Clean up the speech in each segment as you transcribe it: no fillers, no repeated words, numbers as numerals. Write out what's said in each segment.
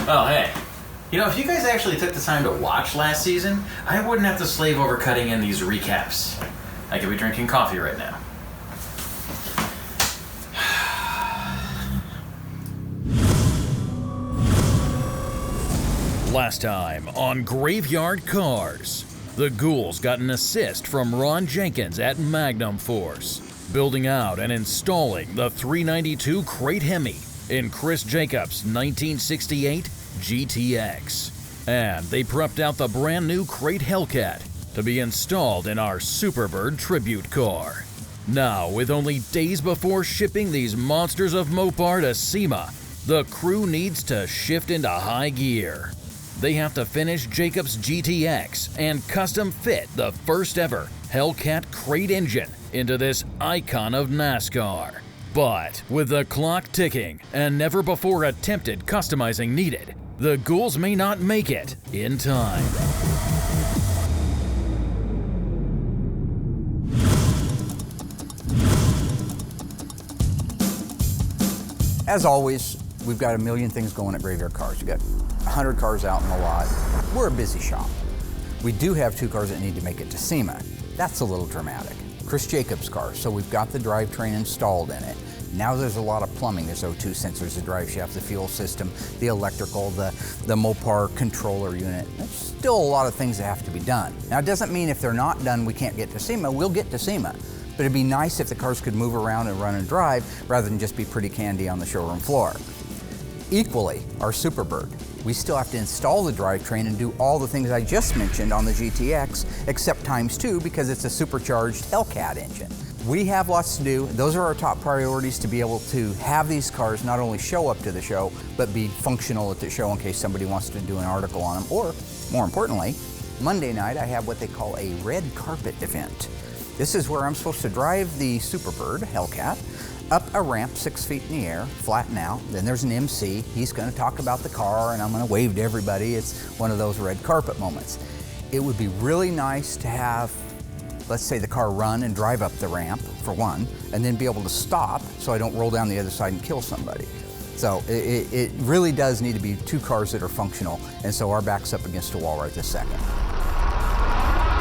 Oh, hey. You know, if you guys actually took the time to watch last season, I wouldn't have to slave over cutting in these recaps. I could be drinking coffee right now. Last time on Graveyard Carz, the Ghouls got an assist from Ron Jenkins at Magnum Force, building out and installing the 392 Crate Hemi in Chris Jacobs' 1968 GTX. And they prepped out the brand new Crate Hellcat to be installed in our Superbird tribute car. Now, with only days before shipping these monsters of Mopar to SEMA, the crew needs to shift into high gear. They have to finish Jacobs' GTX and custom fit the first ever Hellcat crate engine into this icon of NASCAR. But with the clock ticking and never before attempted customizing needed, the Ghouls may not make it in time. As always, we've got a million things going at Graveyard Carz. We've got 100 cars out in the lot. We're a busy shop. We do have 2 cars that need to make it to SEMA. That's a little dramatic. Chris Jacobs' car, so we've got the drivetrain installed in it. Now there's a lot of plumbing. There's O2 sensors, the drive shaft, the fuel system, the electrical, the Mopar controller unit. There's still a lot of things that have to be done. Now it doesn't mean if they're not done we can't get to SEMA. We'll get to SEMA. But it'd be nice if the cars could move around and run and drive rather than just be pretty candy on the showroom floor. Equally, our Superbird. We still have to install the drivetrain and do all the things I just mentioned on the GTX, except ×2 because it's a supercharged Hellcat engine. We have lots to do. Those are our top priorities, to be able to have these cars not only show up to the show, but be functional at the show in case somebody wants to do an article on them. Or, more importantly, Monday night I have what they call a red carpet event. This is where I'm supposed to drive the Superbird Hellcat up a ramp 6 feet in the air, flatten out. Then there's an MC. He's going to talk about the car and I'm going to wave to everybody. It's one of those red carpet moments. It would be really nice to have, let's say, the car run and drive up the ramp, for one, and then be able to stop so I don't roll down the other side and kill somebody. So it really does need to be 2 cars that are functional, and so our back's up against a wall right this second.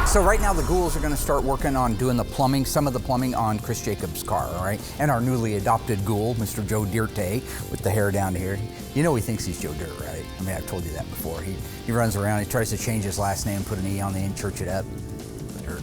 So right now the Ghouls are going to start working on doing the plumbing, some of the plumbing on Chris Jacobs' car, all right? And our newly adopted Ghoul, Mr. Joe Dirte, with the hair down to here. You know he thinks he's Joe Dirt, right? I mean, I've told you that before. He runs around, he tries to change his last name, put an E on the end, church it up. Dirt.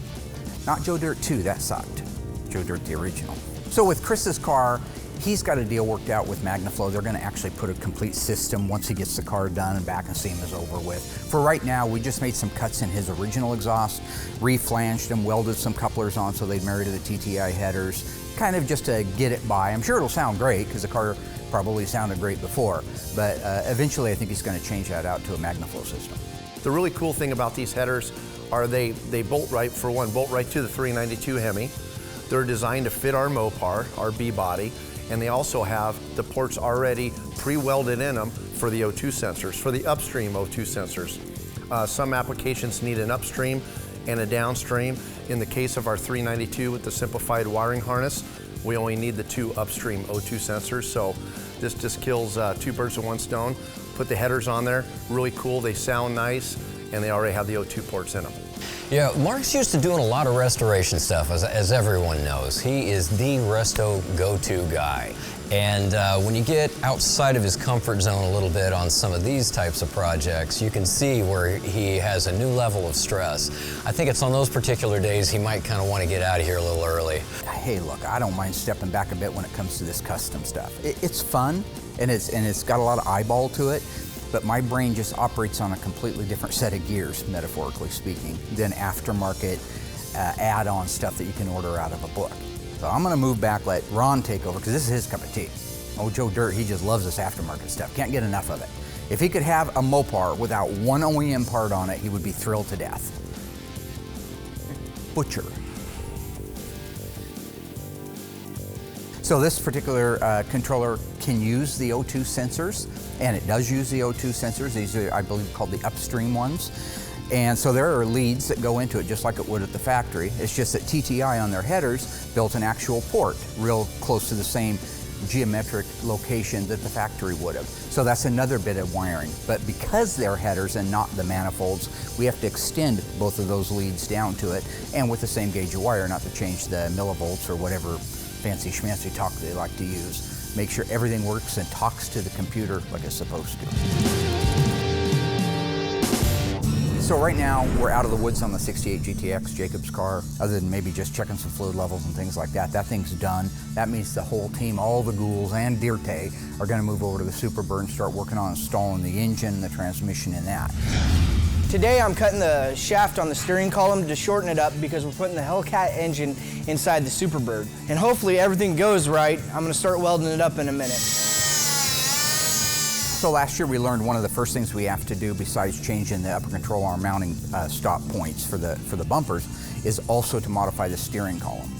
Not Joe Dirt 2, that sucked. Joe Dirt, the original. So with Chris's car, he's got a deal worked out with MagnaFlow. They're going to actually put a complete system once he gets the car done and back and SEMA is over with. For right now, we just made some cuts in his original exhaust, reflanged them, welded some couplers on so they'd marry to the TTI headers, kind of just to get it by. I'm sure it'll sound great because the car probably sounded great before, but eventually I think he's going to change that out to a MagnaFlow system. The really cool thing about these headers are they bolt right, for one, bolt right to the 392 Hemi. They're designed to fit our Mopar, our B-body, and they also have the ports already pre-welded in them for the O2 sensors, for the upstream O2 sensors. Some applications need an upstream and a downstream. In the case of our 392 with the simplified wiring harness, we only need the 2 upstream O2 sensors, so this just kills 2 birds with 1 stone. Put the headers on there, really cool, they sound nice, and they already have the O2 ports in them. Yeah, Mark's used to doing a lot of restoration stuff, as everyone knows. He is the resto go-to guy. And when you get outside of his comfort zone a little bit on some of these types of projects, you can see where he has a new level of stress. I think it's on those particular days he might kind of want to get out of here a little early. Hey, look, I don't mind stepping back a bit when it comes to this custom stuff. It's fun, and it's got a lot of eyeball to it. But my brain just operates on a completely different set of gears, metaphorically speaking, than aftermarket add-on stuff that you can order out of a book. So I'm gonna move back, let Ron take over, because this is his cup of tea. Oh, Joe Dirt, he just loves this aftermarket stuff, can't get enough of it. If he could have a Mopar without one OEM part on it, he would be thrilled to death. Butcher. So this particular controller can use the O2 sensors, and it does use the O2 sensors. These are, I believe, called the upstream ones. And so there are leads that go into it just like it would at the factory. It's just that TTI on their headers built an actual port real close to the same geometric location that the factory would have. So that's another bit of wiring. But because they're headers and not the manifolds, we have to extend both of those leads down to it, and with the same gauge of wire, not to change the millivolts or whatever fancy schmancy talk they like to use. Make sure everything works and talks to the computer like it's supposed to. So right now, we're out of the woods on the 68 GTX, Jacob's car, other than maybe just checking some fluid levels and things like that. That thing's done. That means the whole team, all the ghouls and Dirte, are gonna move over to the Superbird and start working on installing the engine, the transmission in that. Today I'm cutting the shaft on the steering column to shorten it up because we're putting the Hellcat engine inside the Superbird. And hopefully everything goes right. I'm gonna start welding it up in a minute. So last year we learned one of the first things we have to do besides changing the upper control arm mounting stop points for the bumpers is also to modify the steering column.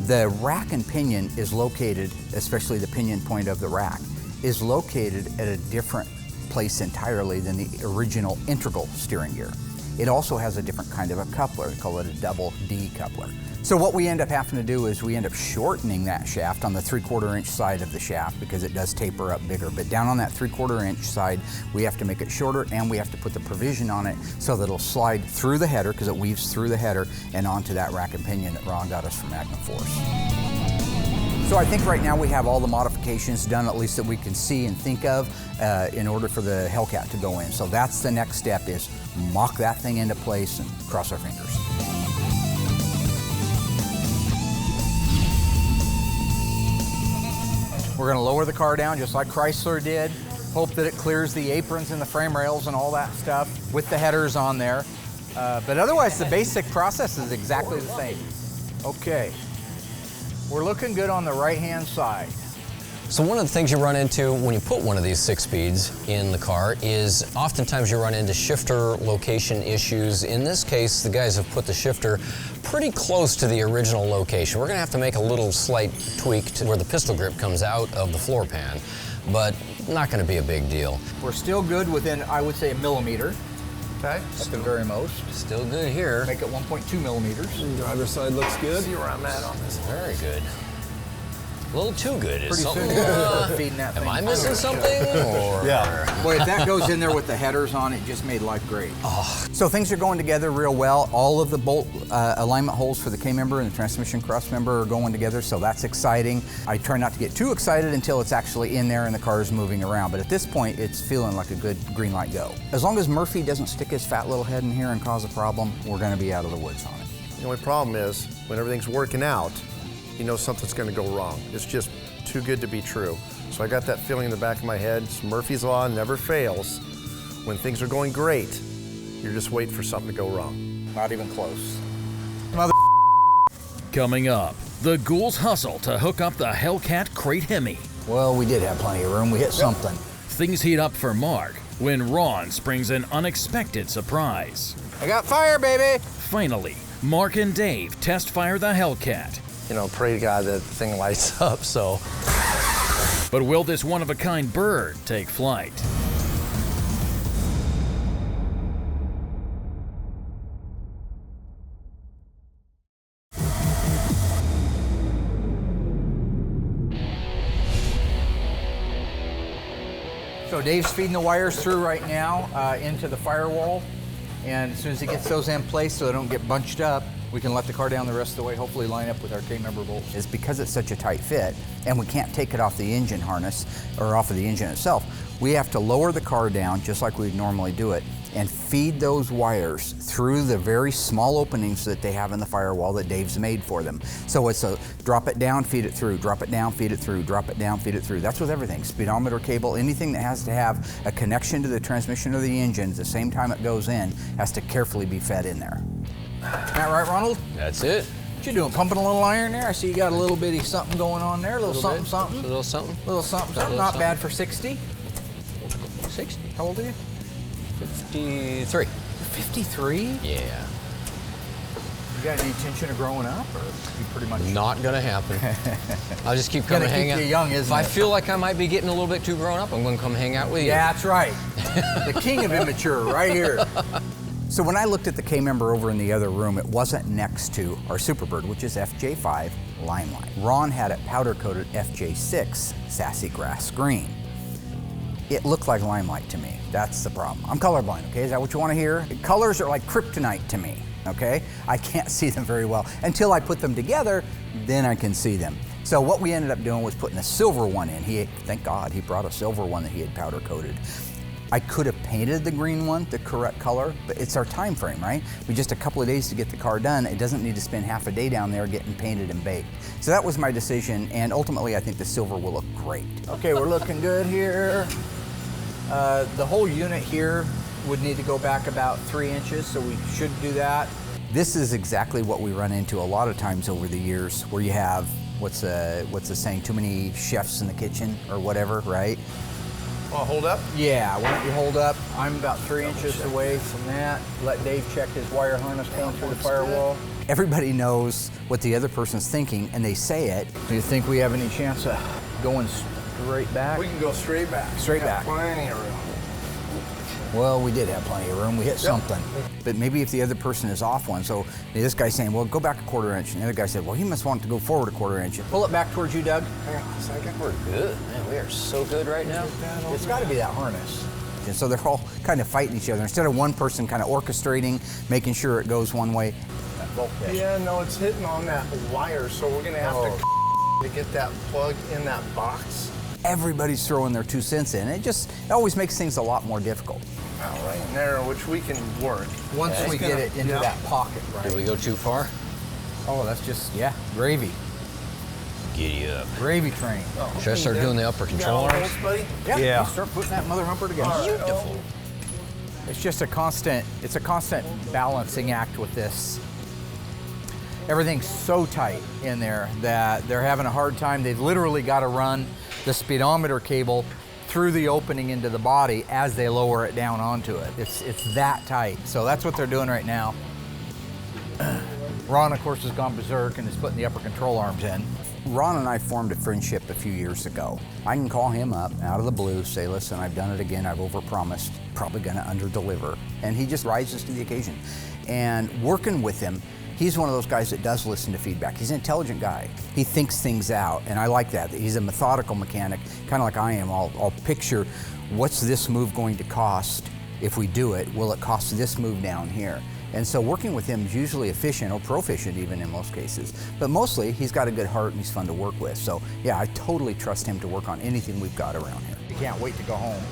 The rack and pinion is located, especially the pinion point of the rack, is located at a different place entirely than the original integral steering gear. It also has a different kind of a coupler. They call it a double D coupler. So what we end up having to do is we end up shortening that shaft on the 3/4 inch side of the shaft because it does taper up bigger. But down on that 3/4 inch side, we have to make it shorter, and we have to put the provision on it so that it'll slide through the header, because it weaves through the header and onto that rack and pinion that Ron got us from Magnum Force. So I think right now we have all the modifications done, at least that we can see and think of, in order for the Hellcat to go in. So that's the next step, is mock that thing into place and cross our fingers. We're gonna lower the car down just like Chrysler did. Hope that it clears the aprons and the frame rails and all that stuff with the headers on there. But otherwise, the basic process is exactly the same. Okay, we're looking good on the right-hand side. So one of the things you run into when you put one of these 6-speeds in the car is oftentimes you run into shifter location issues. In this case, the guys have put the shifter pretty close to the original location. We're gonna have to make a little slight tweak to where the pistol grip comes out of the floor pan, but not gonna be a big deal. We're still good within, I would say, 1 millimeter. Okay. At the very most. Still good here. Make it 1.2 millimeters. Driver's side looks good. See where I'm at on this. Very good. A little too good. Is Pretty something, soon you're gonna start feeding that thing. am I missing something? Or? Yeah. Boy, if that goes in there with the headers on, it just made life great. So things are going together real well. All of the bolt alignment holes for the K-member and the transmission cross member are going together, so that's exciting. I try not to get too excited until it's actually in there and the car is moving around, but at this point, it's feeling like a good green light go. As long as Murphy doesn't stick his fat little head in here and cause a problem, we're gonna be out of the woods on it. The only problem is when everything's working out, you know something's gonna go wrong. It's just too good to be true. So I got that feeling in the back of my head. It's Murphy's Law never fails. When things are going great, you're just waiting for something to go wrong. Not even close. Coming up, the ghouls hustle to hook up the Hellcat crate Hemi. Well, we did have plenty of room. We hit something. Things heat up for Mark when Ron springs an unexpected surprise. I got fire, baby! Finally, Mark and Dave test fire the Hellcat. You know, pray to God that the thing lights up, so. But will this one-of-a-kind bird take flight? So Dave's feeding the wires through right now into the firewall, and as soon as he gets those in place so they don't get bunched up, we can let the car down the rest of the way, hopefully line up with our K-member bolts. It's because it's such a tight fit, and we can't take it off the engine harness, or off of the engine itself. We have to lower the car down, just like we'd normally do it, and feed those wires through the very small openings that they have in the firewall that Dave's made for them. So it's a drop it down, feed it through, drop it down, feed it through, drop it down, feed it through. That's with everything. Speedometer cable, anything that has to have a connection to the transmission or the engine at the same time it goes in has to carefully be fed in there. That right, Ronald? That's it. What you doing, pumping a little iron there? I see you got a little bitty something going on there, a little something, something. A little something. Little something, something. Not bad for 60. 60. How old are you? 53. 53? Yeah. You got any intention of growing up, or you pretty much? Not gonna happen. I'll just keep Gonna coming hang keep out. you young, isn't if I it? feel like I might be getting a little bit too grown up, I'm gonna come hang out with you. Yeah, that's right. The king of immature, right here. So when I looked at the K-member over in the other room, it wasn't next to our Superbird, which is FJ5. Limelight. Ron had it powder-coated FJ6 Sassy Grass Green. It looked like Limelight to me. That's the problem. I'm colorblind, okay? Is that what you want to hear? Colors are like kryptonite to me, okay? I can't see them very well. Until I put them together, then I can see them. So what we ended up doing was putting a silver one in. Thank God, he brought a silver one that he had powder coated. I could have painted the green one the correct color, but it's our time frame, right? We just a couple of days to get the car done. It doesn't need to spend half a day down there getting painted and baked. So that was my decision, and ultimately I think the silver will look great. Okay, we're looking good here. The whole unit here would need to go back about 3 inches, so we should do that. This is exactly what we run into a lot of times over the years, where you have, what's the saying, too many chefs in the kitchen or whatever, right? Oh, hold up? Yeah, why don't you hold up? I'm about 3 inches away from that. Let Dave check his wire harness going through the firewall. Everybody knows what the other person's thinking, and they say it. Do you think we have any chance of going straight back? We can go straight back. Straight back. Plenty of room. Well, we did have plenty of room. We hit something. But maybe if the other person is off one, so this guy's saying, well, go back a 1/4 inch. And the other guy said, well, he must want to go forward a 1/4 inch. Pull it back towards you, Doug. Hang on a second. We're good. Man, we are so good right now. It's got to be that harness. And so they're all kind of fighting each other. Instead of one person kind of orchestrating, making sure it goes one way. Yeah, no, it's hitting on that wire, so we're gonna have to get that plug in that box. Everybody's throwing their 2 cents in. It always makes things a lot more difficult. Right in there, which we can work. Once we get it into that pocket, right? Did we go too far? Oh, that's just, gravy. Giddy up. Gravy train. Should I start doing the upper control arms? Buddy? Yeah. Start putting that mother humper together. Beautiful. It's just a constant balancing act with this. Everything's so tight in there that they're having a hard time. They've literally got to run the speedometer cable through the opening into the body as they lower it down onto it. It's that tight. So that's what they're doing right now. Ron, of course, has gone berserk and is putting the upper control arms in. Ron and I formed a friendship a few years ago. I can call him up out of the blue, say, listen, I've done it again, I've overpromised, probably gonna underdeliver. And he just rises to the occasion. And working with him, he's one of those guys that does listen to feedback. He's an intelligent guy. He thinks things out, and I like that. He's a methodical mechanic, kind of like I am. I'll picture, what's this move going to cost if we do it? Will it cost this move down here? And so working with him is usually efficient, or proficient even in most cases. But mostly, he's got a good heart and he's fun to work with. So yeah, I totally trust him to work on anything we've got around here. He can't wait to go home.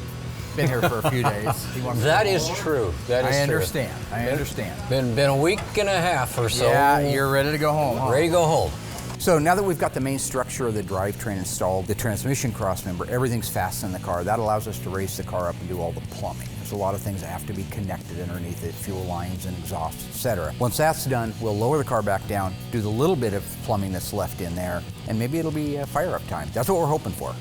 Been here for a few days. That is true. That is I true. understand. I understand. Been a week and a half or so. Yeah, you're ready to go home. Huh? Ready to go home. So now that we've got the main structure of the drivetrain installed, the transmission crossmember, everything's fast in the car. That allows us to raise the car up and do all the plumbing. There's a lot of things that have to be connected underneath it, fuel lines and exhausts, etc. Once that's done, we'll lower the car back down, do the little bit of plumbing that's left in there, and maybe it'll be fire up time. That's what we're hoping for.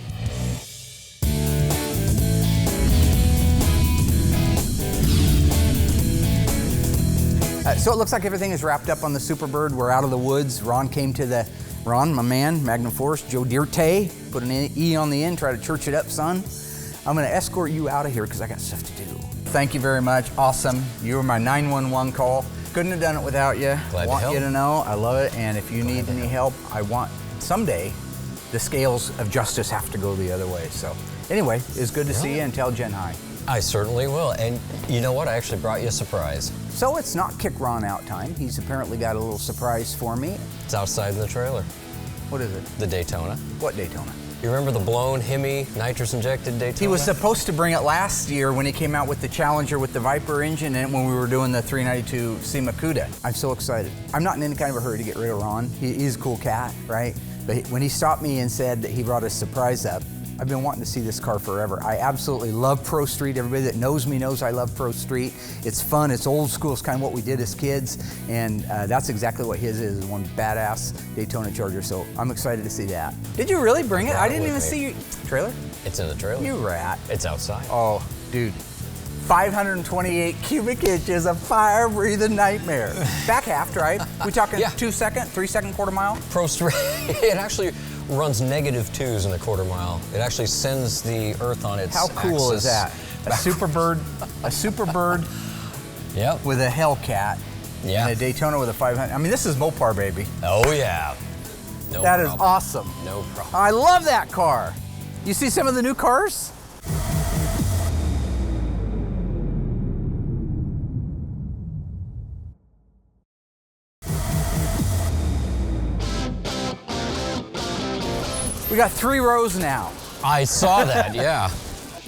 So it looks like everything is wrapped up on the Superbird. We're out of the woods. Ron, my man, Magnum Force, Joe Dirte, put an E on the end, try to church it up, son. I'm gonna escort you out of here because I got stuff to do. Thank you very much, awesome. You were my 911 call. Couldn't have done it without you. Glad to want help. you to know, I love it, and if you need any help, I want, someday, the scales of justice have to go the other way. So anyway, it's good to see you, and tell Jen hi. I certainly will. And you know what? I actually brought you a surprise. So it's not kick Ron out time. He's apparently got a little surprise for me. It's outside in the trailer. What is it? The Daytona. What Daytona? You remember the blown Hemi nitrous-injected Daytona? He was supposed to bring it last year when he came out with the Challenger with the Viper engine, and when we were doing the 392 SEMA CUDA. I'm so excited. I'm not in any kind of a hurry to get rid of Ron. He's a cool cat, right? But when he stopped me and said that he brought a surprise up, I've been wanting to see this car forever. I absolutely love Pro Street. Everybody that knows me knows I love Pro Street. It's fun, it's old school, it's kind of what we did as kids, and that's exactly what his is, one badass Daytona Charger, so I'm excited to see that. Did you really bring it? I didn't even see your trailer? It's in the trailer. You rat. It's outside. Oh, dude. 528 cubic inches of fire-breathing nightmare. Back half drive. We talking 2 second, 3 second quarter mile? Pro Street. It actually runs -2s in a quarter mile. It actually sends the Earth on its How cool axis. is that? A Superbird Yep. with a Hellcat Yeah. and a Daytona with a 500. I mean, this is Mopar, baby. Oh yeah. No That is problem. awesome. No problem. I love that car. You see some of the new cars? We got 3 rows now. I saw that, yeah.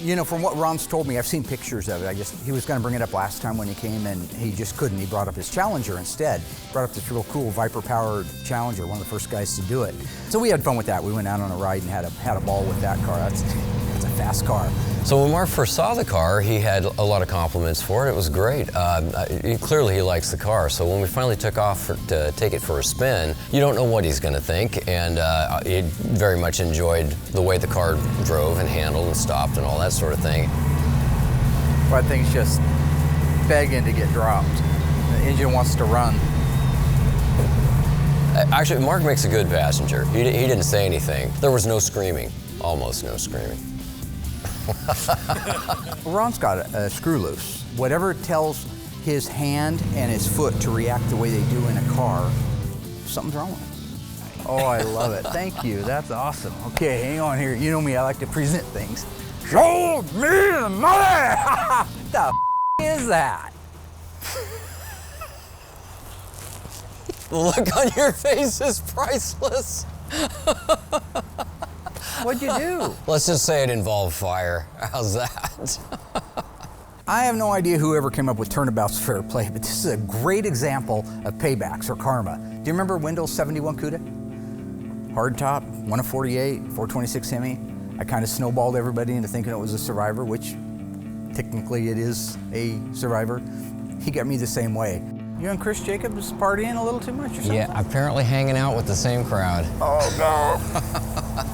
You know, from what Ron's told me, I've seen pictures of it. He was going to bring it up last time when he came, and he just couldn't. He brought up his Challenger instead. Brought up this real cool Viper-powered Challenger, one of the first guys to do it. So we had fun with that. We went out on a ride and had a ball with that car. That's a fast car. So when Mark first saw the car, he had a lot of compliments for it. It was great. Clearly he likes the car. So when we finally took off to take it for a spin, you don't know what he's going to think. And he very much enjoyed the way the car drove and handled and stopped and all that sort of thing. But that thing's just begging to get dropped. The engine wants to run. Actually, Mark makes a good passenger. He didn't say anything. There was no screaming, almost no screaming. Ron's got a screw loose. Whatever tells his hand and his foot to react the way they do in a car, something's wrong with it. Oh, I love it. Thank you. That's awesome. Okay, hang on here. You know me, I like to present things. Show me the money! What the is that? The look on your face is priceless. What'd you do? Let's just say it involved fire. How's that? I have no idea whoever came up with Turnabout's fair play, but this is a great example of paybacks or karma. Do you remember Wendell's 71 Cuda? Hardtop, 1 of 48, 426 Hemi. I kind of snowballed everybody into thinking it was a Survivor, which technically it is a Survivor. He got me the same way. You and Chris Jacobs partying a little too much or something? Yeah, apparently hanging out with the same crowd. Oh, no.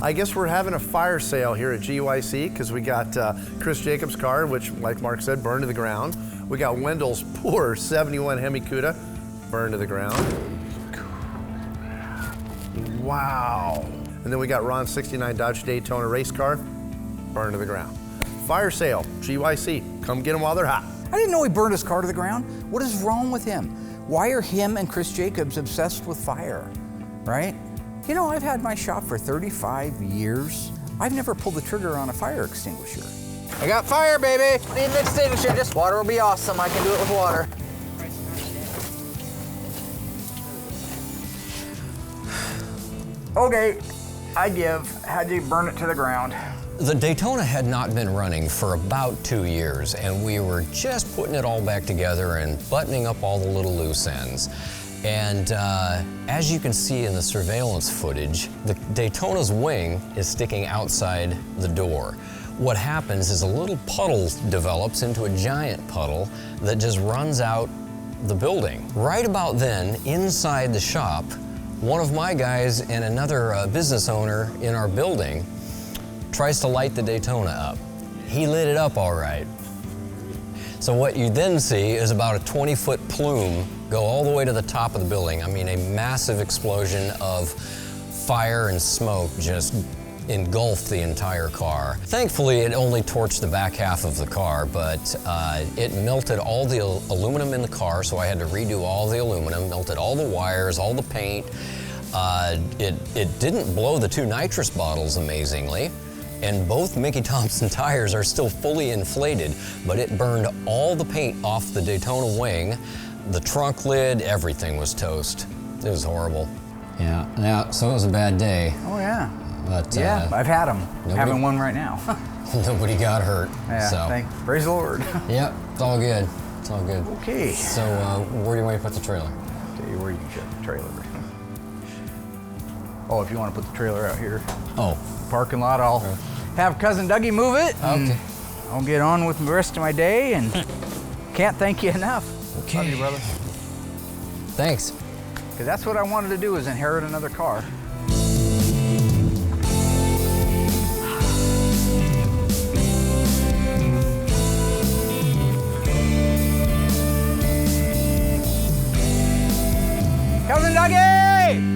I guess we're having a fire sale here at GYC because we got Chris Jacobs' car, which, like Mark said, burned to the ground. We got Wendell's poor 71 Hemi Cuda, burned to the ground. Wow. And then we got Ron's 69 Dodge Daytona race car, burned to the ground. Fire sale, GYC. Come get them while they're hot. I didn't know he burned his car to the ground. What is wrong with him? Why are him and Chris Jacobs obsessed with fire, right? You know, I've had my shop for 35 years. I've never pulled the trigger on a fire extinguisher. I got fire, baby. Need an extinguisher. Just water will be awesome. I can do it with water. Okay, I give. How'd you burn it to the ground? The Daytona had not been running for about 2 years, and we were just putting it all back together and buttoning up all the little loose ends. And as you can see in the surveillance footage, the Daytona's wing is sticking outside the door. What happens is a little puddle develops into a giant puddle that just runs out the building. Right about then, inside the shop, one of my guys and another business owner in our building tries to light the Daytona up. He lit it up all right. So what you then see is about a 20-foot plume go all the way to the top of the building. I mean, a massive explosion of fire and smoke just engulfed the entire car. Thankfully, it only torched the back half of the car, but it melted all the aluminum in the car, so I had to redo all the aluminum, melted all the wires, all the paint. It didn't blow the 2 nitrous bottles, amazingly. And both Mickey Thompson tires are still fully inflated, but it burned all the paint off the Daytona wing. The trunk lid, everything was toast. It was horrible. Yeah, so it was a bad day. Oh, yeah. But, yeah, I've had them. Having one right now. Nobody got hurt. Yeah, so. Praise the Lord. Yep, it's all good. It's all good. Okay. So where do you want to put the trailer? I'll tell you where you can shut the trailer. Oh, if you want to put the trailer out here. Oh. Parking lot, I'll have Cousin Dougie move it. Okay. I'll get on with the rest of my day and can't thank you enough. Okay. Love you, brother. Thanks. Because that's what I wanted to do, is inherit another car. Cousin Dougie!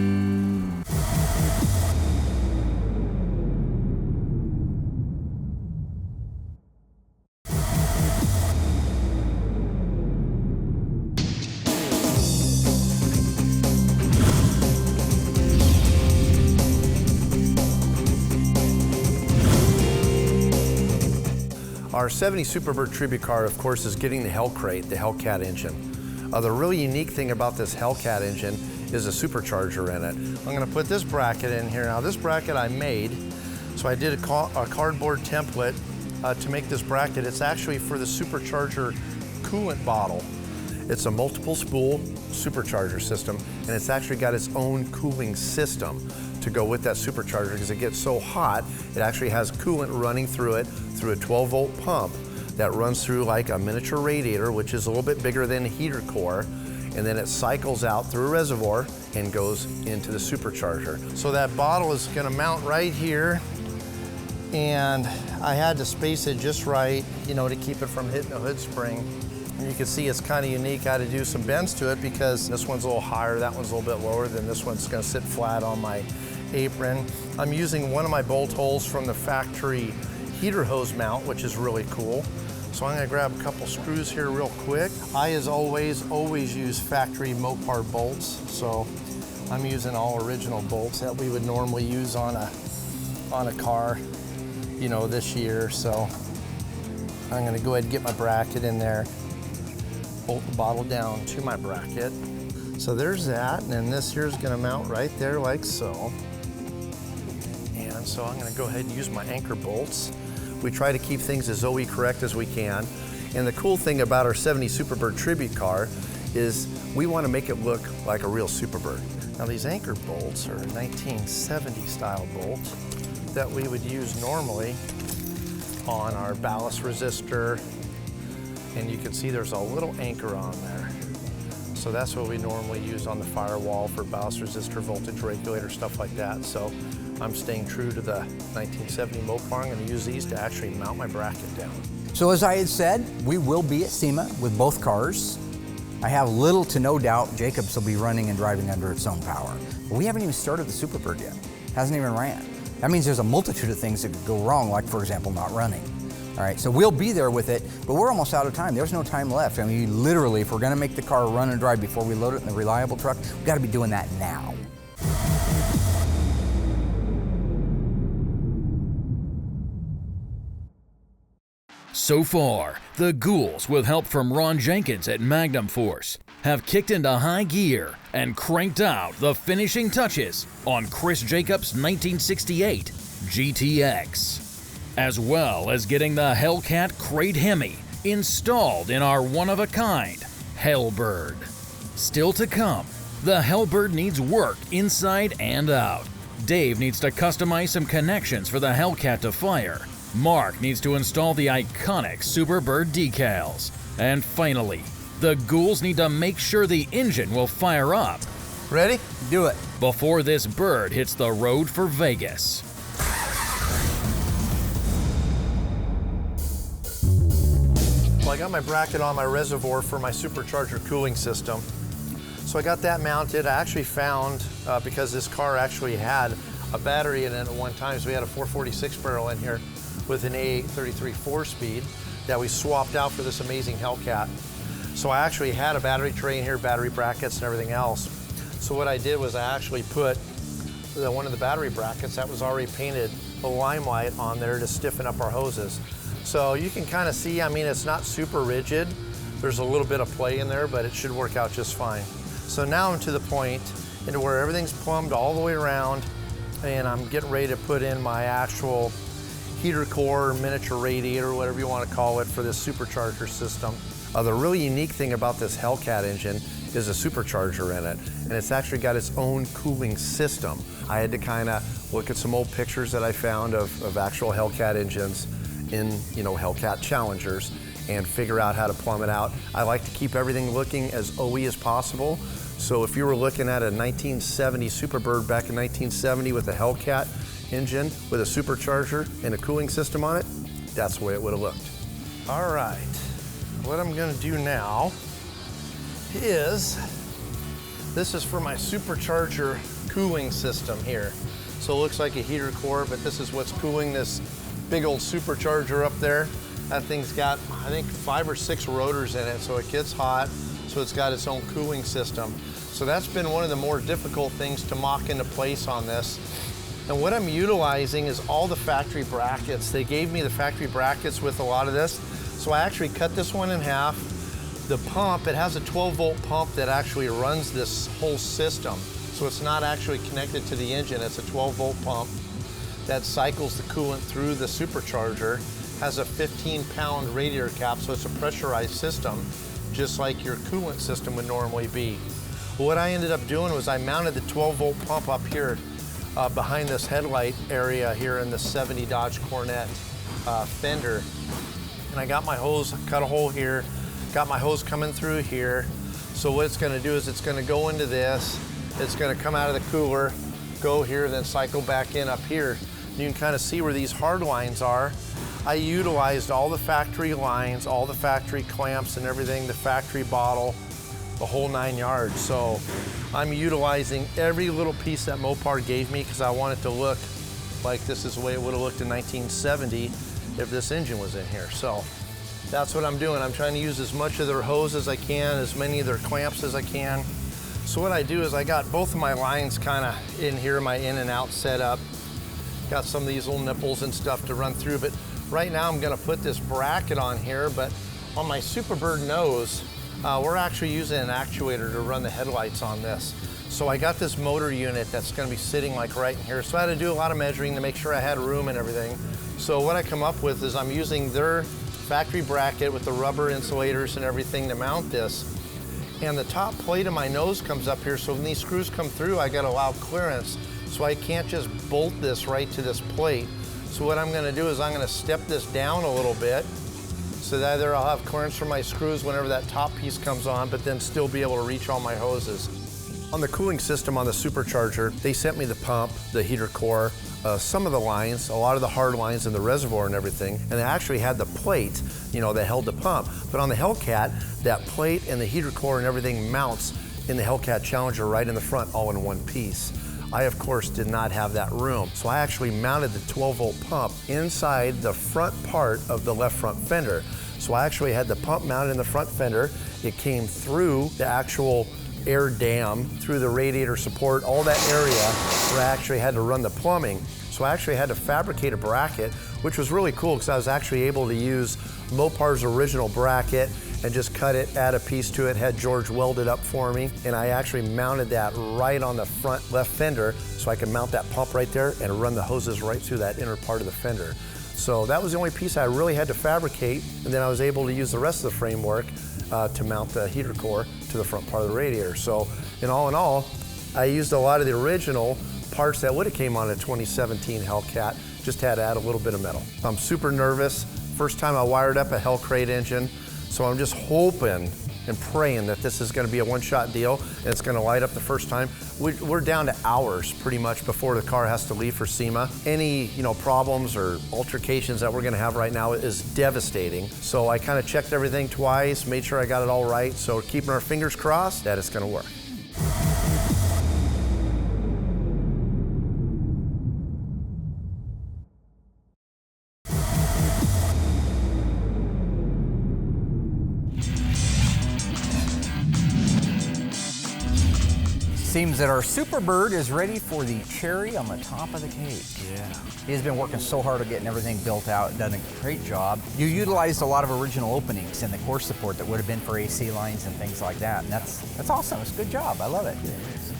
Our 70 Superbird tribute car, of course, is getting the Hellcat, the Hellcat engine. The really unique thing about this Hellcat engine is a supercharger in it. I'm gonna put this bracket in here. Now this bracket I made, so I did a cardboard template to make this bracket. It's actually for the supercharger coolant bottle. It's a multiple spool supercharger system, and it's actually got its own cooling system to go with that supercharger because it gets so hot, it actually has coolant running through it through a 12-volt pump that runs through like a miniature radiator, which is a little bit bigger than a heater core, and then it cycles out through a reservoir and goes into the supercharger. So that bottle is gonna mount right here, and I had to space it just right, you know, to keep it from hitting the hood spring. And you can see it's kind of unique. I had to do some bends to it because this one's a little higher, that one's a little bit lower, then this one's gonna sit flat on my apron. I'm using one of my bolt holes from the factory heater hose mount, which is really cool. So I'm gonna grab a couple screws here real quick. I, as always use factory Mopar bolts. So I'm using all original bolts that we would normally use on a car, you know, this year. So I'm gonna go ahead and get my bracket in there, bolt the bottle down to my bracket. So there's that, and then this here is gonna mount right there like so. And so I'm gonna go ahead and use my anchor bolts. We try to keep things as OE correct as we can. And the cool thing about our 70 Superbird tribute car is we want to make it look like a real Superbird. Now these anchor bolts are 1970 style bolts that we would use normally on our ballast resistor. And you can see there's a little anchor on there. So that's what we normally use on the firewall for ballast resistor, voltage regulator, stuff like that. So I'm staying true to the 1970 Mopar. I'm going to use these to actually mount my bracket down. So as I had said, we will be at SEMA with both cars. I have little to no doubt Jacobs will be running and driving under its own power. But we haven't even started the Superbird yet. Hasn't even ran. That means there's a multitude of things that could go wrong, like for example, not running. All right, so we'll be there with it, but we're almost out of time. There's no time left. I mean, literally, if we're gonna make the car run and drive before we load it in the reliable truck, we've gotta be doing that now. So far, the Ghouls, with help from Ron Jenkins at Magnum Force, have kicked into high gear and cranked out the finishing touches on Chris Jacobs' 1968 GTX, as well as getting the Hellcat crate Hemi installed in our one-of-a-kind Hellbird. Still to come, the Hellbird needs work inside and out. Dave needs to customize some connections for the Hellcat to fire. Mark needs to install the iconic Superbird decals. And finally, the Ghouls need to make sure the engine will fire up. Ready? Do it. Before this bird hits the road for Vegas. Well, I got my bracket on my reservoir for my supercharger cooling system. So I got that mounted. I actually found, because this car actually had a battery in it at one time, so we had a 446 barrel in here with an A8 33 4-speed that we swapped out for this amazing Hellcat. So I actually had a battery tray in here, battery brackets and everything else. So what I did was I actually put one of the battery brackets that was already painted a limelight on there to stiffen up our hoses. So you can kind of see, I mean, it's not super rigid. There's a little bit of play in there, but it should work out just fine. So now I'm to the point into where everything's plumbed all the way around, and I'm getting ready to put in my actual heater core, miniature radiator, whatever you want to call it, for this supercharger system. The really unique thing about this Hellcat engine is a supercharger in it, and it's actually got its own cooling system. I had to kind of look at some old pictures that I found of actual Hellcat engines in, you know, Hellcat Challengers and figure out how to plumb it out. I like to keep everything looking as OE as possible. So if you were looking at a 1970 Superbird back in 1970 with a Hellcat engine with a supercharger and a cooling system on it, that's the way it would have looked. All right, what I'm gonna do now is, this is for my supercharger cooling system here. So it looks like a heater core, but this is what's cooling this big old supercharger up there. That thing's got, I think, 5 or 6 rotors in it, so it gets hot, so it's got its own cooling system. So that's been one of the more difficult things to mock into place on this. And what I'm utilizing is all the factory brackets. They gave me the factory brackets with a lot of this. So I actually cut this one in half. The pump, it has a 12-volt pump that actually runs this whole system. So it's not actually connected to the engine. It's a 12-volt pump that cycles the coolant through the supercharger. Has a 15-pound radiator cap, so it's a pressurized system, just like your coolant system would normally be. What I ended up doing was I mounted the 12-volt pump up here behind this headlight area here in the 70 Dodge Cornet fender. And I got my hose, cut a hole here, got my hose coming through here. So what it's gonna do is it's gonna go into this, it's gonna come out of the cooler, go here, then cycle back in up here. You can kind of see where these hard lines are. I utilized all the factory lines, all the factory clamps and everything, the factory bottle, the whole 9 yards. So I'm utilizing every little piece that Mopar gave me because I want it to look like this is the way it would have looked in 1970 if this engine was in here. So that's what I'm doing. I'm trying to use as much of their hose as I can, as many of their clamps as I can. So what I do is I got both of my lines kind of in here, my in and out setup. Got some of these little nipples and stuff to run through, but right now I'm gonna put this bracket on here, but on my Superbird nose, we're actually using an actuator to run the headlights on this. So I got this motor unit that's gonna be sitting like right in here. So I had to do a lot of measuring to make sure I had room and everything. So what I come up with is I'm using their factory bracket with the rubber insulators and everything to mount this. And the top plate of my nose comes up here, so when these screws come through, I got allowed clearance. So I can't just bolt this right to this plate. So what I'm gonna do is I'm gonna step this down a little bit so that either I'll have clearance for my screws whenever that top piece comes on, but then still be able to reach all my hoses. On the cooling system on the supercharger, they sent me the pump, the heater core, some of the lines, a lot of the hard lines in the reservoir and everything, and they actually had the plate, you know, that held the pump. But on the Hellcat, that plate and the heater core and everything mounts in the Hellcat Challenger right in the front, all in one piece. I, of course, did not have that room. So I actually mounted the 12-volt pump inside the front part of the left front fender. So I actually had the pump mounted in the front fender. It came through the actual air dam, through the radiator support, all that area where I actually had to run the plumbing. So I actually had to fabricate a bracket, which was really cool because I was actually able to use Mopar's original bracket and just cut it, add a piece to it, had George weld it up for me, and I actually mounted that right on the front left fender so I could mount that pump right there and run the hoses right through that inner part of the fender. So that was the only piece I really had to fabricate, and then I was able to use the rest of the framework to mount the heater core to the front part of the radiator. So in all, I used a lot of the original parts that would have came on a 2017 Hellcat, just had to add a little bit of metal. I'm super nervous. First time I wired up a Hellcrate engine, so I'm just hoping and praying that this is gonna be a one-shot deal and it's gonna light up the first time. We're down to hours pretty much before the car has to leave for SEMA. Any problems or altercations that we're gonna have right now is devastating. So I kind of checked everything twice, made sure I got it all right. So keeping our fingers crossed that it's gonna work. Seems that our Superbird is ready for the cherry on the top of the cake. Yeah. He's been working so hard at getting everything built out, done a great job. You utilized a lot of original openings in the core support that would have been for AC lines and things like that, and that's awesome. It's a good job. I love it.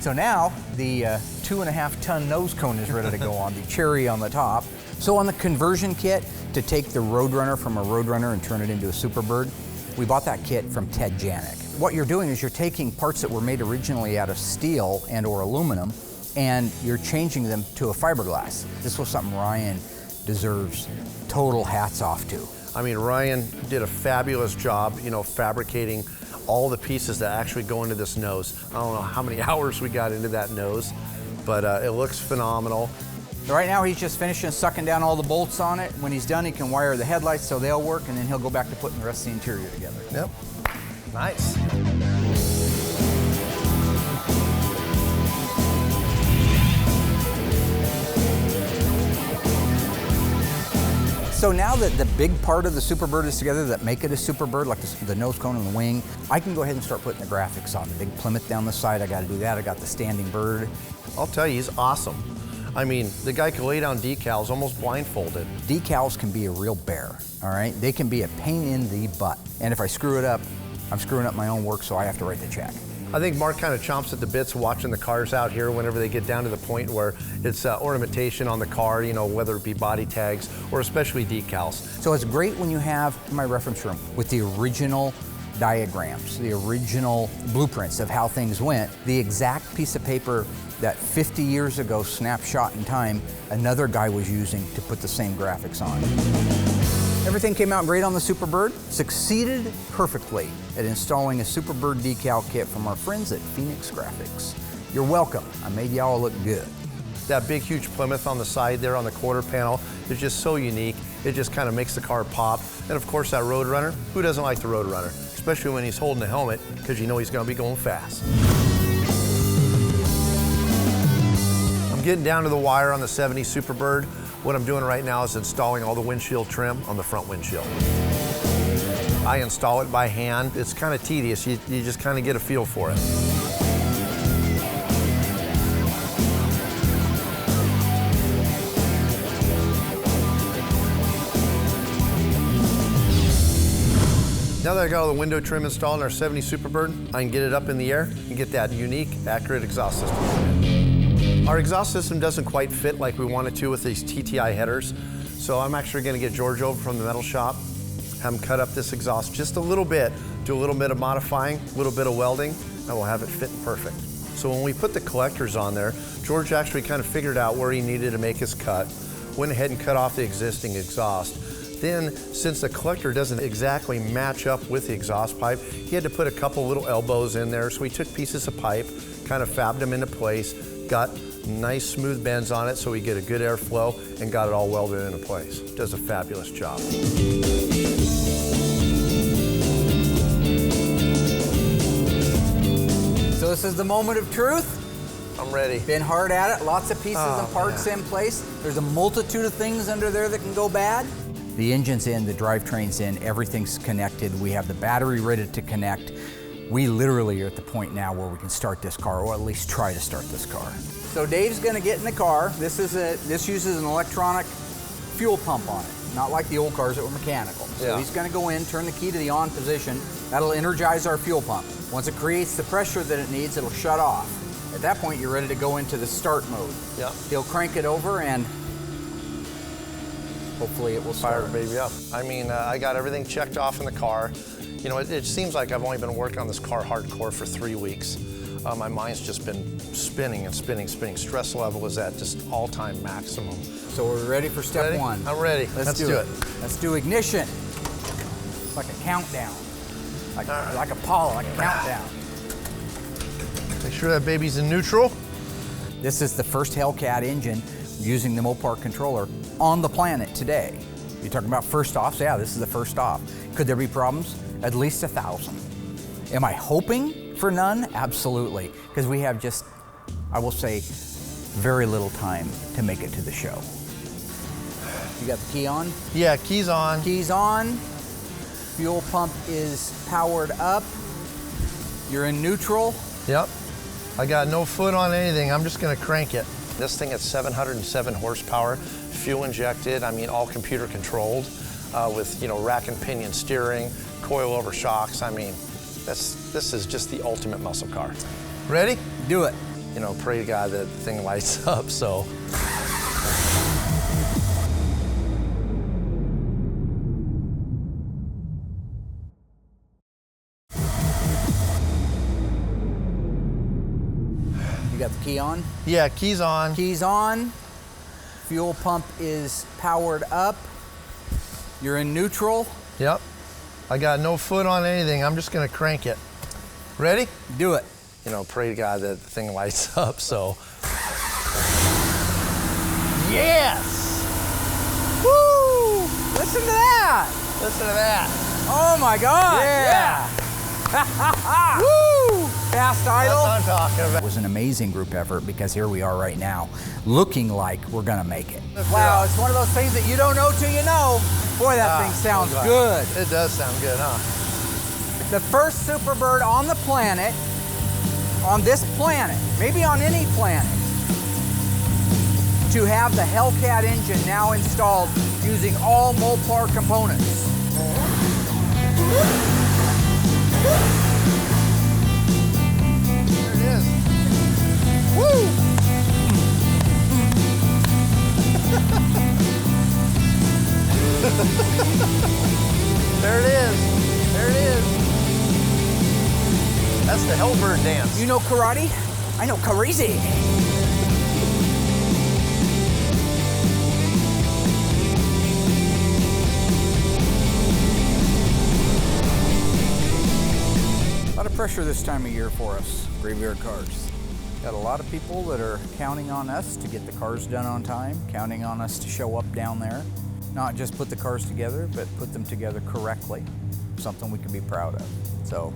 So now the 2.5-ton nose cone is ready to go on, the cherry on the top. So on the conversion kit to take the Roadrunner from a Roadrunner and turn it into a Superbird, we bought that kit from Ted Janik. What you're doing is you're taking parts that were made originally out of steel and or aluminum, and you're changing them to a fiberglass. This was something Ryan deserves total hats off to. I mean, Ryan did a fabulous job, fabricating all the pieces that actually go into this nose. I don't know how many hours we got into that nose, but it looks phenomenal. Right now he's just finishing sucking down all the bolts on it. When he's done, he can wire the headlights so they'll work, and then he'll go back to putting the rest of the interior together. Yep. Nice. So now that the big part of the Superbird is together that make it a Superbird, like the nose cone and the wing, I can go ahead and start putting the graphics on. The big Plymouth down the side, I gotta do that. I got the standing bird. I'll tell you, he's awesome. I mean, the guy could lay down decals almost blindfolded. Decals can be a real bear, all right? They can be a pain in the butt. And if I screw it up, I'm screwing up my own work, so I have to write the check. I think Mark kind of chomps at the bits watching the cars out here whenever they get down to the point where it's ornamentation on the car, you know, whether it be body tags or especially decals. So it's great when you have my reference room with the original diagrams, the original blueprints of how things went, the exact piece of paper that 50 years ago, snapshot in time, another guy was using to put the same graphics on. Everything came out great on the Superbird, succeeded perfectly at installing a Superbird decal kit from our friends at Phoenix Graphics. You're welcome, I made y'all look good. That big, huge Plymouth on the side there on the quarter panel is just so unique. It just kind of makes the car pop. And of course that Roadrunner, who doesn't like the Roadrunner? Especially when he's holding the helmet, because you know he's gonna be going fast. I'm getting down to the wire on the 70 Superbird. What I'm doing right now is installing all the windshield trim on the front windshield. I install it by hand. It's kind of tedious. You just kind of get a feel for it. Now that I got all the window trim installed in our 70 Superbird, I can get it up in the air and get that unique, accurate exhaust system. Our exhaust system doesn't quite fit like we wanted to with these TTI headers, so I'm actually going to get George over from the metal shop, have him cut up this exhaust just a little bit, do a little bit of modifying, a little bit of welding, and we'll have it fit perfect. So when we put the collectors on there, George actually kind of figured out where he needed to make his cut, went ahead and cut off the existing exhaust. Then, since the collector doesn't exactly match up with the exhaust pipe, he had to put a couple little elbows in there, so he took pieces of pipe, kind of fabbed them into place, got nice smooth bends on it so we get a good airflow, and got it all welded into place. Does a fabulous job. So this is the moment of truth. I'm ready. Been hard at it, lots of pieces and parts in place. There's a multitude of things under there that can go bad. The engine's in, the drivetrain's in, everything's connected. We have the battery ready to connect. We literally are at the point now where we can start this car, or at least try to start this car. So Dave's gonna get in the car. This uses an electronic fuel pump on it, not like the old cars that were mechanical. So he's gonna go in, turn the key to the on position. That'll energize our fuel pump. Once it creates the pressure that it needs, it'll shut off. At that point, you're ready to go into the start mode. Yep. He'll crank it over and hopefully it will Fire start. the baby up. I mean, I got everything checked off in the car. You know, it seems like I've only been working on this car hardcore for 3 weeks. My mind's just been spinning and spinning. Stress level is at just all-time maximum. So we're ready for step Ready? one. I'm ready. Let's do it. Let's do ignition. It's like a countdown. Like Apollo, like a countdown. Make sure that baby's in neutral. This is the first Hellcat engine using the Mopar controller on the planet today. You're talking about first offs? Yeah, this is the first off. Could there be problems? At least 1,000. Am I hoping for none? Absolutely, because we have just, I will say, very little time to make it to the show. You got the key on? Yeah, keys on. Keys on. Fuel pump is powered up. You're in neutral. Yep. I got no foot on anything. I'm just gonna crank it. This thing is 707 horsepower, fuel injected. I mean, all computer controlled with, you know, rack and pinion steering, coilover shocks. I mean, this is just the ultimate muscle car. Ready? Do it. You know, pray to God that the thing lights up, so. You got the key on? Yeah, keys on. Keys on. Fuel pump is powered up. You're in neutral. Yep. I got no foot on anything. I'm just gonna crank it. Ready? Do it. You know, pray to God that the thing lights up, so. Yes! Woo! Listen to that! Listen to that. Oh my God! Yeah! Woo! Fast idle. That's what I'm talking about. It was an amazing group effort because here we are right now, looking like we're gonna make it. Wow, it's one of those things that you don't know till you know. Boy, that thing sounds good. It does sound good, huh? The first Superbird on the planet, on this planet, maybe on any planet, to to have the Hellcat engine now installed using all Mopar components. There it is. Woo! There it is. There it is. That's the Hellbird dance. You know karate? I know crazy. A lot of pressure this time of year for us, Graveyard Cars. Got a lot of people that are counting on us to get the cars done on time, counting on us to show up down there. Not just put the cars together, but put them together correctly. Something we can be proud of. So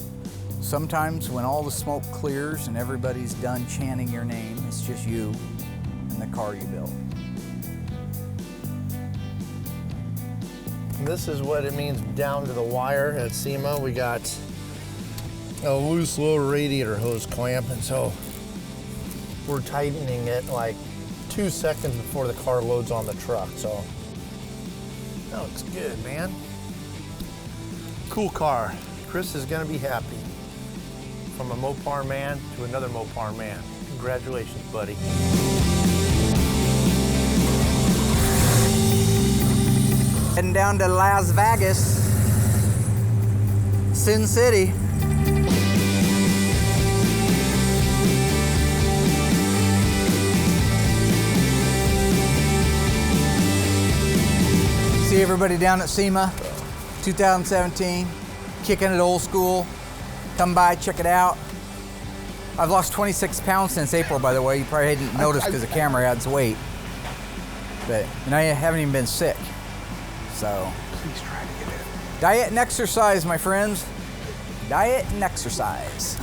sometimes when all the smoke clears and everybody's done chanting your name, it's just you and the car you built. This is what it means down to the wire at SEMA. We got a loose low radiator hose clamp, and so we're tightening it like 2 seconds before the car loads on the truck. So that looks good, man. Cool car. Chris is gonna be happy. From a Mopar man to another Mopar man. Congratulations, buddy. Heading down to Las Vegas, Sin City. See everybody down at SEMA, 2017, kicking it old school. Come by, check it out. I've lost 26 pounds since April, by the way. You probably hadn't noticed because the camera adds weight. But and I haven't even been sick. So Please try to get in. diet and exercise, my friends. Diet and exercise.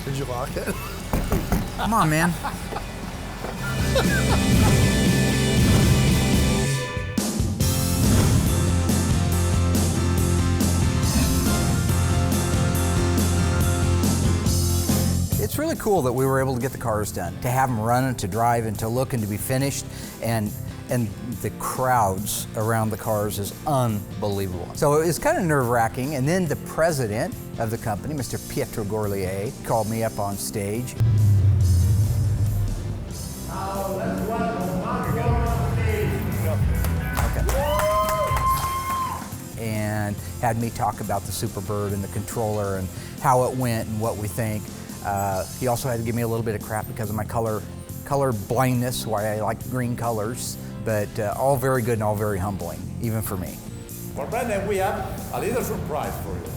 Did you lock it? Come on, man. It's really cool that we were able to get the cars done, to have them run and to drive and to look and to be finished, and the crowds around the cars is unbelievable. So it was kind of nerve-wracking, and then the president of the company, Mr. Pietro Gorlier, called me up on stage. And had me talk about the Superbird and the controller and how it went and what we think. He also had to give me a little bit of crap because of my color blindness, why I like green colors, but all very good and all very humbling, even for me. Well, Brendan, we have a little surprise for you.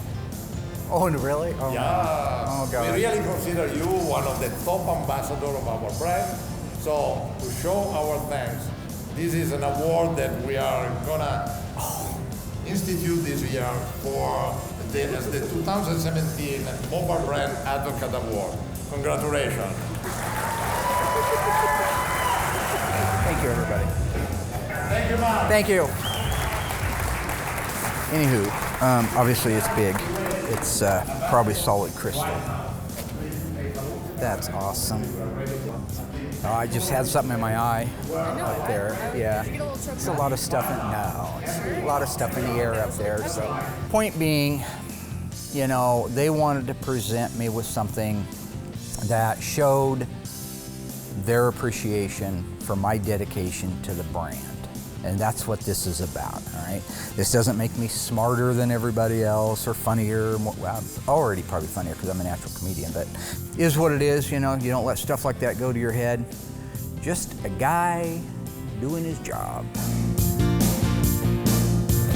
Oh, really? Oh, Yeah, oh God. we really consider you one of the top ambassadors of our brand. So, to show our thanks, this is an award that we are gonna institute this year for the 2017 Mopar Brand Advocate Award. Congratulations. Thank you, everybody. Thank you, Mark. Thank you. Anywho, obviously it's big. It's probably solid crystal. That's awesome. Oh, I just had something in my eye up there. Yeah, it's a lot of stuff. It's a lot of stuff in the air up there. So, point being, you know, they wanted to present me with something that showed their appreciation for my dedication to the brand. And that's what this is about, all right? This doesn't make me smarter than everybody else or funnier. Well, I'm already probably funnier because I'm a natural comedian, but it is what it is, you know? You don't let stuff like that go to your head. Just a guy doing his job. I'd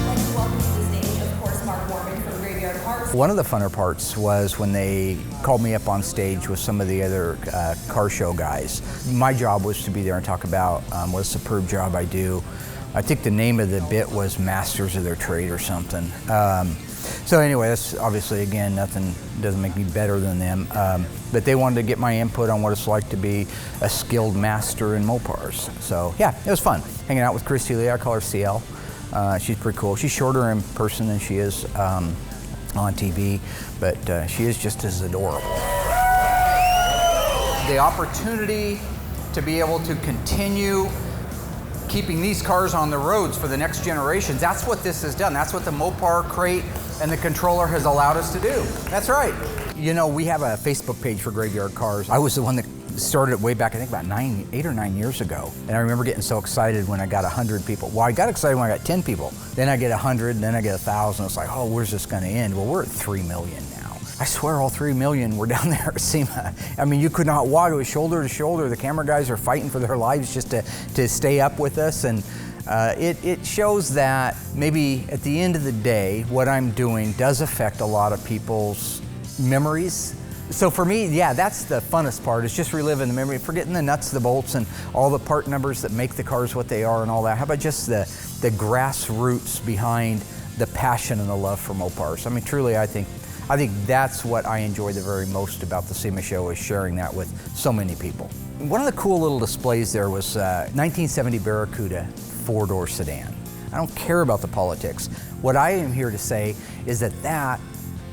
like to welcome to the stage, of course, Mark Warman from Graveyard Carz. One of the funner parts was when they called me up on stage with some of the other car show guys. My job was to be there and talk about what a superb job I do. I think the name of the bit was Masters of Their Trade or something. So anyway, that's obviously, again, nothing doesn't make me better than them. But they wanted to get my input on what it's like to be a skilled master in Mopars. So yeah, it was fun. Hanging out with Christy Lee, I call her CL. She's pretty cool. She's shorter in person than she is on TV, but she is just as adorable. The opportunity to be able to continue keeping these cars on the roads for the next generations. That's what this has done. That's what the Mopar crate and the controller has allowed us to do. That's right. You know, we have a Facebook page for Graveyard Carz. I was the one that started it way back, I think about 8 or 9 years ago. And I remember getting so excited when I got 100 people. Well, I got excited when I got 10 people. Then I get 100, and then I get 1,000. It's like, oh, where's this gonna end? Well, we're at 3 million now. I swear all 3 million were down there at SEMA. I mean, you could not walk. It was shoulder to shoulder. The camera guys are fighting for their lives just to stay up with us. And it shows that maybe at the end of the day, what I'm doing does affect a lot of people's memories. So for me, yeah, that's the funnest part, is just reliving the memory, forgetting the nuts, the bolts, and all the part numbers that make the cars what they are and all that. How about just the grassroots behind the passion and the love for Mopars? I mean, truly, I think that's what I enjoy the very most about the SEMA show, is sharing that with so many people. One of the cool little displays there was 1970 Barracuda 4-door sedan. I don't care about the politics. What I am here to say is that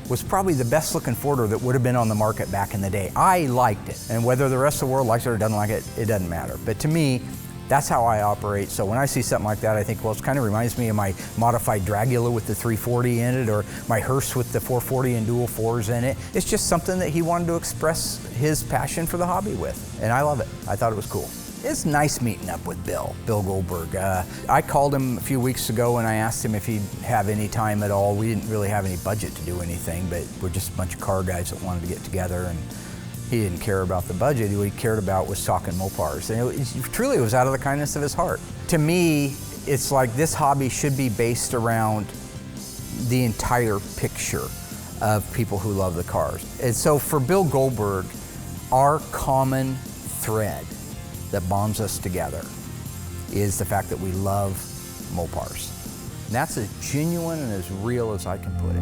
was probably the best looking 4-door that would have been on the market back in the day. I liked it, and whether the rest of the world likes it or doesn't like it, it doesn't matter. But to me, that's how I operate. So when I see something like that, I think, well, it kind of reminds me of my modified Dragula with the 340 in it, or my hearse with the 440 and dual 4s in it. It's just something that he wanted to express his passion for the hobby with, and I love it. I thought it was cool. It's nice meeting up with Bill Goldberg. I called him a few weeks ago and I asked him if he'd have any time at all. We didn't really have any budget to do anything, but we're just a bunch of car guys that wanted to get together, and he didn't care about the budget. What he cared about was talking Mopars. And it was out of the kindness of his heart. To me, it's like this hobby should be based around the entire picture of people who love the cars. And so for Bill Goldberg, our common thread that bonds us together is the fact that we love Mopars. And that's as genuine and as real as I can put it.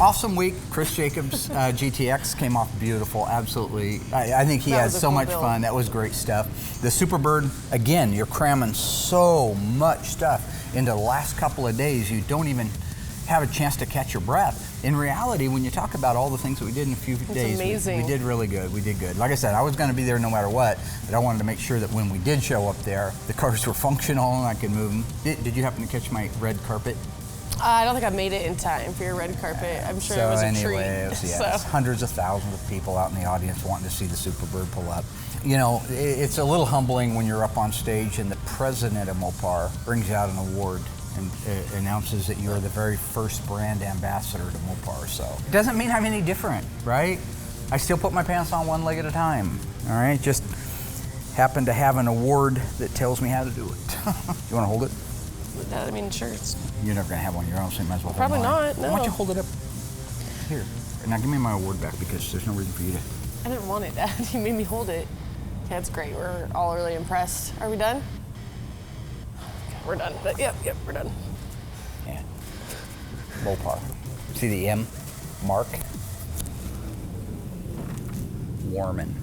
Awesome week. Chris Jacobs' GTX came off beautiful, absolutely. I think he had so much fun. That was great stuff. The Superbird, again, you're cramming so much stuff into the last couple of days, you don't even have a chance to catch your breath. In reality, when you talk about all the things that we did in a few days, we did really good. We did good. Like I said, I was going to be there no matter what, but I wanted to make sure that when we did show up there, the cars were functional and I could move them. Did you happen to catch my red carpet? I don't think I made it in time for your red carpet. I'm sure it was a treat. It was hundreds of thousands of people out in the audience wanting to see the Superbird pull up. You know, it's a little humbling when you're up on stage and the president of Mopar brings out an award and announces that you're the very first brand ambassador to Mopar. So it doesn't mean I'm any different, right? I still put my pants on one leg at a time, all right? Just happen to have an award that tells me how to do it. You want to hold it? I mean, sure. You're never going to have one of your own, so you might as well Probably hold mine. not, no. Why don't you hold it up here? Now give me my award back, because there's no reason for you to. I didn't want it, Dad. You made me hold it. Okay, that's great. We're all really impressed. Are we done? We're done. Yep, we're done. Yeah. Mopar. See the M mark? Warman.